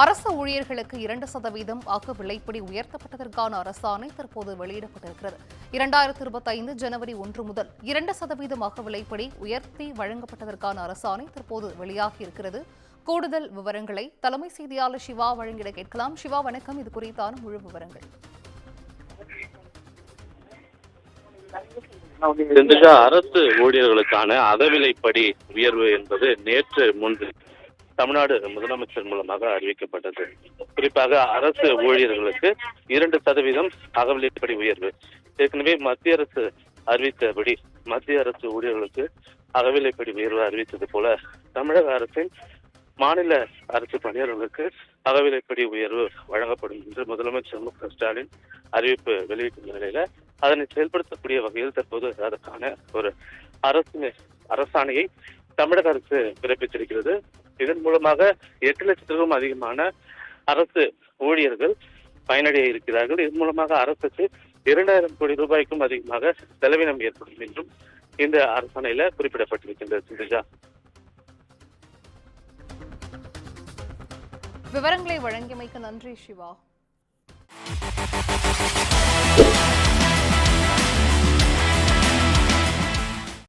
அரசு ஊழியர்களுக்கு 2% அக விலைப்படி உயர்த்தப்பட்டதற்கான அரசாணை தற்போது வெளியிடப்பட்டிருக்கிறது. 2025 ஜனவரி 1 முதல் 2% அக விலைப்படி உயர்த்தி வழங்கப்பட்டதற்கான அரசாணை தற்போது வெளியாகியிருக்கிறது. கூடுதல் விவரங்களை தலைமை செய்தியாளர் சிவா வழங்கிட கேட்கலாம். சிவா, வணக்கம். இது குறித்தான முழு விவரங்கள். அரசு ஊழியர்களுக்கான அகவிலைப்படி உயர்வு என்பது நேற்று முன்பு தமிழ்நாடு முதலமைச்சர் மூலமாக அறிவிக்கப்பட்டது. குறிப்பாக அரசு ஊழியர்களுக்கு 2% அகவிலைப்படி உயர்வு. ஏற்கனவே மத்திய அரசு அறிவித்தபடி மத்திய அரசு ஊழியர்களுக்கு அகவிலைப்படி உயர்வு அறிவித்தது போல தமிழக அரசின் மாநில அரசு பணியாளர்களுக்கு அகவிலைப்படி உயர்வு வழங்கப்படும் என்று முதலமைச்சர் மு.க. ஸ்டாலின் அறிவிப்பு வெளியிட்டுள்ள நிலையில அதனை செயல்படுத்தக்கூடிய வகையில் தற்போது அதற்கான ஒரு அரசாணையை தமிழக அரசு பிறப்பித்திருக்கிறது. இதன் மூலமாக 8 லட்சத்திற்கும் அதிகமான அரசு ஊழியர்கள் பயனடைய இருக்கிறார்கள். இதன் மூலமாக அரசுக்கு 2000 கோடி ரூபாய்க்கும் அதிகமாக செலவினம் ஏற்படும் என்றும் இந்த அரசாணையில குறிப்பிடப்பட்டிருக்கின்றது. விவரங்களை வழங்கியமைக்கு நன்றி சிவா.